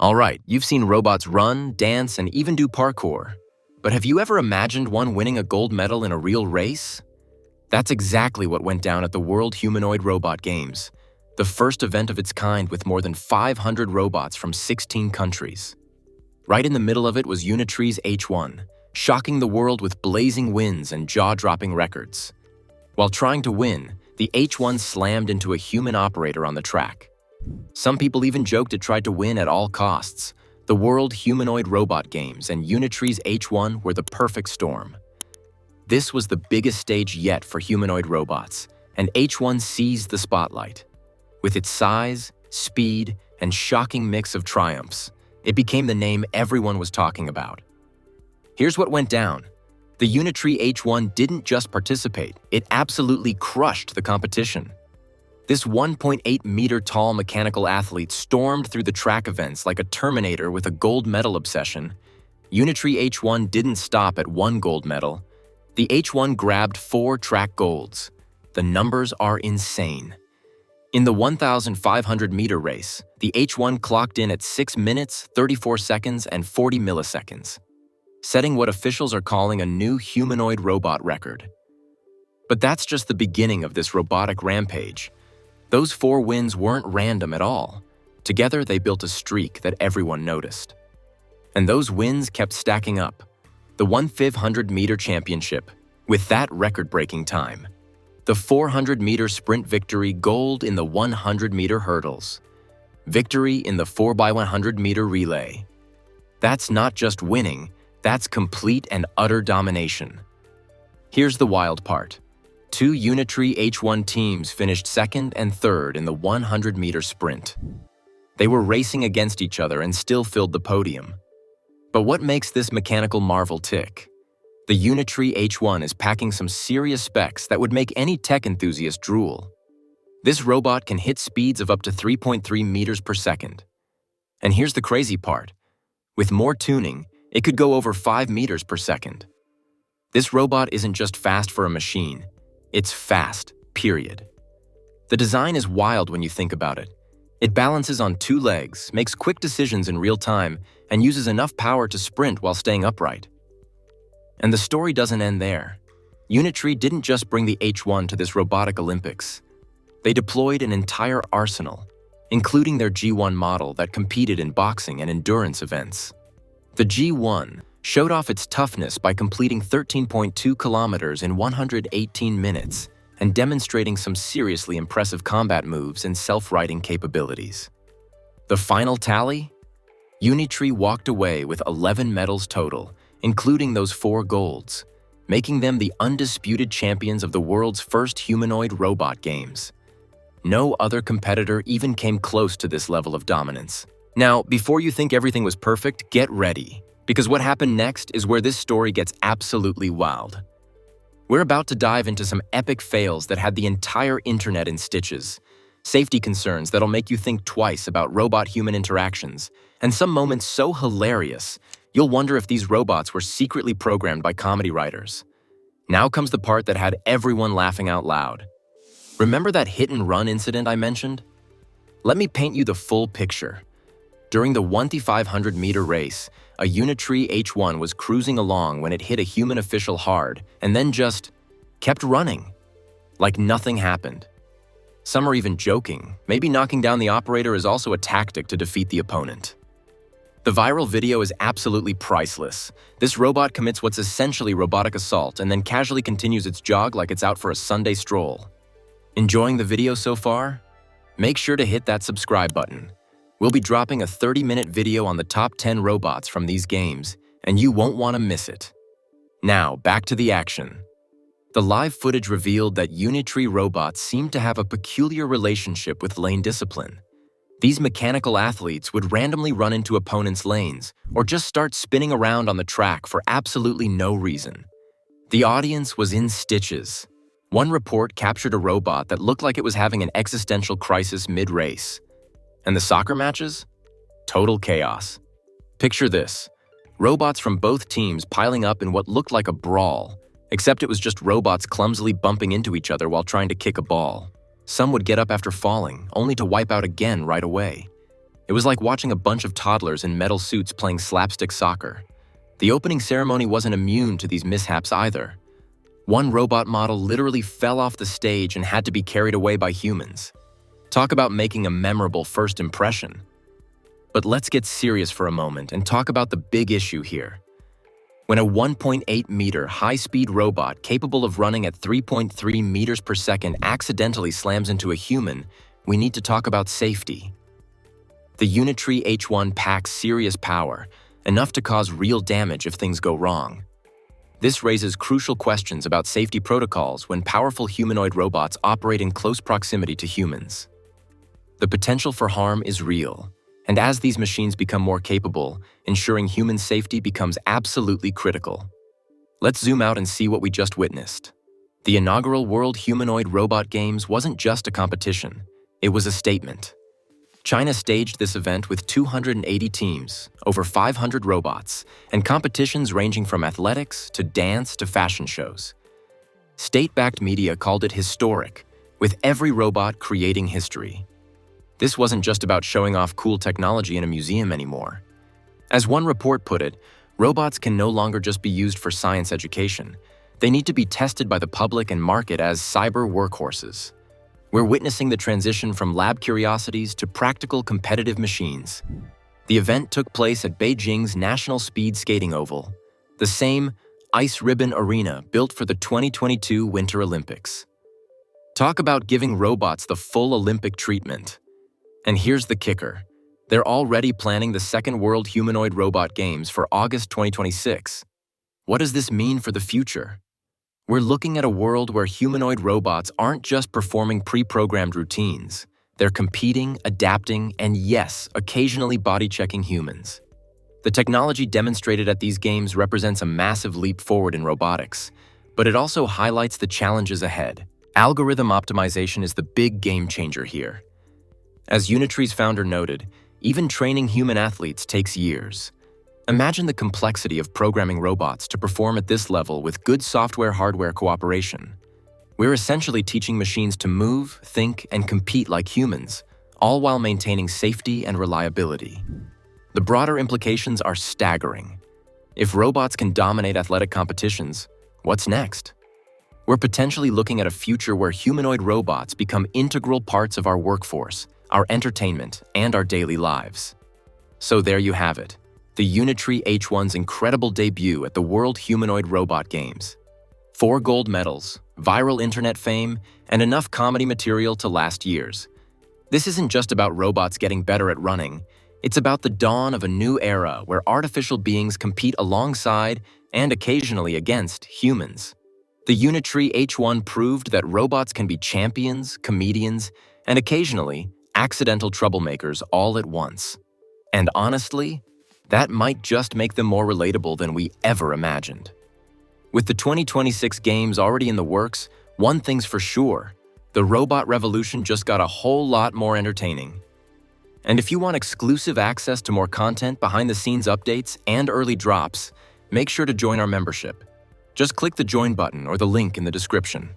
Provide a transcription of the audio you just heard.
All right, you've seen robots run, dance, and even do parkour. But have you ever imagined one winning a gold medal in a real race? That's exactly what went down at the World Humanoid Robot Games, the first event of its kind with more than 500 robots from 16 countries. Right in the middle of it was Unitree's H1, shocking the world with blazing wins and jaw-dropping records. While trying to win, the H1 slammed into a human operator on the track. Some people even joked it tried to win at all costs. The World Humanoid Robot Games and Unitree's H1 were the perfect storm. This was the biggest stage yet for humanoid robots, and H1 seized the spotlight. With its size, speed, and shocking mix of triumphs, it became the name everyone was talking about. Here's what went down. The Unitree H1 didn't just participate, it absolutely crushed the competition. This 1.8-meter-tall mechanical athlete stormed through the track events like a Terminator with a gold medal obsession. Unitree H1 didn't stop at one gold medal. The H1 grabbed 4 track golds. The numbers are insane. In the 1,500-meter race, the H1 clocked in at 6 minutes, 34 seconds, and 40 milliseconds, setting what officials are calling a new humanoid robot record. But that's just the beginning of this robotic rampage. Those 4 wins weren't random at all. Together, they built a streak that everyone noticed. And those wins kept stacking up. The 1,500-meter championship, with that record-breaking time. The 400-meter sprint victory, gold in the 100-meter hurdles. Victory in the 4x100-meter relay. That's not just winning, that's complete and utter domination. Here's the wild part. 2 Unitree H1 teams finished second and third in the 100-meter sprint. They were racing against each other and still filled the podium. But what makes this mechanical marvel tick? The Unitree H1 is packing some serious specs that would make any tech enthusiast drool. This robot can hit speeds of up to 3.3 meters per second. And here's the crazy part. With more tuning, it could go over 5 meters per second. This robot isn't just fast for a machine. It's fast, period. The design is wild when you think about it. It balances on 2 legs, makes quick decisions in real time, and uses enough power to sprint while staying upright. And the story doesn't end there. Unitree didn't just bring the H1 to this robotic Olympics. They deployed an entire arsenal, including their G1 model that competed in boxing and endurance events. The G1 showed off its toughness by completing 13.2 kilometers in 118 minutes and demonstrating some seriously impressive combat moves and self-righting capabilities. The final tally? Unitree walked away with 11 medals total, including those 4 golds, making them the undisputed champions of the world's first humanoid robot games. No other competitor even came close to this level of dominance. Now, before you think everything was perfect, get ready. Because what happened next is where this story gets absolutely wild. We're about to dive into some epic fails that had the entire internet in stitches, safety concerns that'll make you think twice about robot-human interactions, and some moments so hilarious, you'll wonder if these robots were secretly programmed by comedy writers. Now comes the part that had everyone laughing out loud. Remember that hit-and-run incident I mentioned? Let me paint you the full picture. During the 1,500-meter race, a Unitree H1 was cruising along when it hit a human official hard and then just kept running, like nothing happened. Some are even joking, maybe knocking down the operator is also a tactic to defeat the opponent. The viral video is absolutely priceless. This robot commits what's essentially robotic assault and then casually continues its jog like it's out for a Sunday stroll. Enjoying the video so far? Make sure to hit that subscribe button. We'll be dropping a 30-minute video on the top 10 robots from these games, and you won't want to miss it. Now, back to the action. The live footage revealed that Unitree robots seemed to have a peculiar relationship with lane discipline. These mechanical athletes would randomly run into opponents' lanes or just start spinning around on the track for absolutely no reason. The audience was in stitches. One report captured a robot that looked like it was having an existential crisis mid-race. And the soccer matches? Total chaos. Picture this. Robots from both teams piling up in what looked like a brawl, except it was just robots clumsily bumping into each other while trying to kick a ball. Some would get up after falling, only to wipe out again right away. It was like watching a bunch of toddlers in metal suits playing slapstick soccer. The opening ceremony wasn't immune to these mishaps either. One robot model literally fell off the stage and had to be carried away by humans. Talk about making a memorable first impression. But let's get serious for a moment and talk about the big issue here. When a 1.8-meter high-speed robot capable of running at 3.3 meters per second accidentally slams into a human, we need to talk about safety. The Unitree H1 packs serious power, enough to cause real damage if things go wrong. This raises crucial questions about safety protocols when powerful humanoid robots operate in close proximity to humans. The potential for harm is real, and as these machines become more capable, ensuring human safety becomes absolutely critical. Let's zoom out and see what we just witnessed. The inaugural World Humanoid Robot Games wasn't just a competition, it was a statement. China staged this event with 280 teams, over 500 robots, and competitions ranging from athletics to dance to fashion shows. State-backed media called it historic, with every robot creating history. This wasn't just about showing off cool technology in a museum anymore. As one report put it, robots can no longer just be used for science education. They need to be tested by the public and market as cyber workhorses. We're witnessing the transition from lab curiosities to practical competitive machines. The event took place at Beijing's National Speed Skating Oval, the same ice ribbon arena built for the 2022 Winter Olympics. Talk about giving robots the full Olympic treatment. And here's the kicker. They're already planning the second World Humanoid Robot Games for August 2026. What does this mean for the future? We're looking at a world where humanoid robots aren't just performing pre-programmed routines. They're competing, adapting, and yes, occasionally body-checking humans. The technology demonstrated at these games represents a massive leap forward in robotics, but it also highlights the challenges ahead. Algorithm optimization is the big game changer here. As Unitree's founder noted, even training human athletes takes years. Imagine the complexity of programming robots to perform at this level with good software-hardware cooperation. We're essentially teaching machines to move, think, and compete like humans, all while maintaining safety and reliability. The broader implications are staggering. If robots can dominate athletic competitions, what's next? We're potentially looking at a future where humanoid robots become integral parts of our workforce, our entertainment, and our daily lives. So there you have it, the Unitree H1's incredible debut at the World Humanoid Robot Games. 4 gold medals, viral internet fame, and enough comedy material to last years. This isn't just about robots getting better at running, it's about the dawn of a new era where artificial beings compete alongside and occasionally against humans. The Unitree H1 proved that robots can be champions, comedians, and occasionally accidental troublemakers all at once. And honestly, that might just make them more relatable than we ever imagined. With the 2026 games already in the works, one thing's for sure, the robot revolution just got a whole lot more entertaining. And if you want exclusive access to more content, behind-the-scenes updates, and early drops, make sure to join our membership. Just click the join button or the link in the description.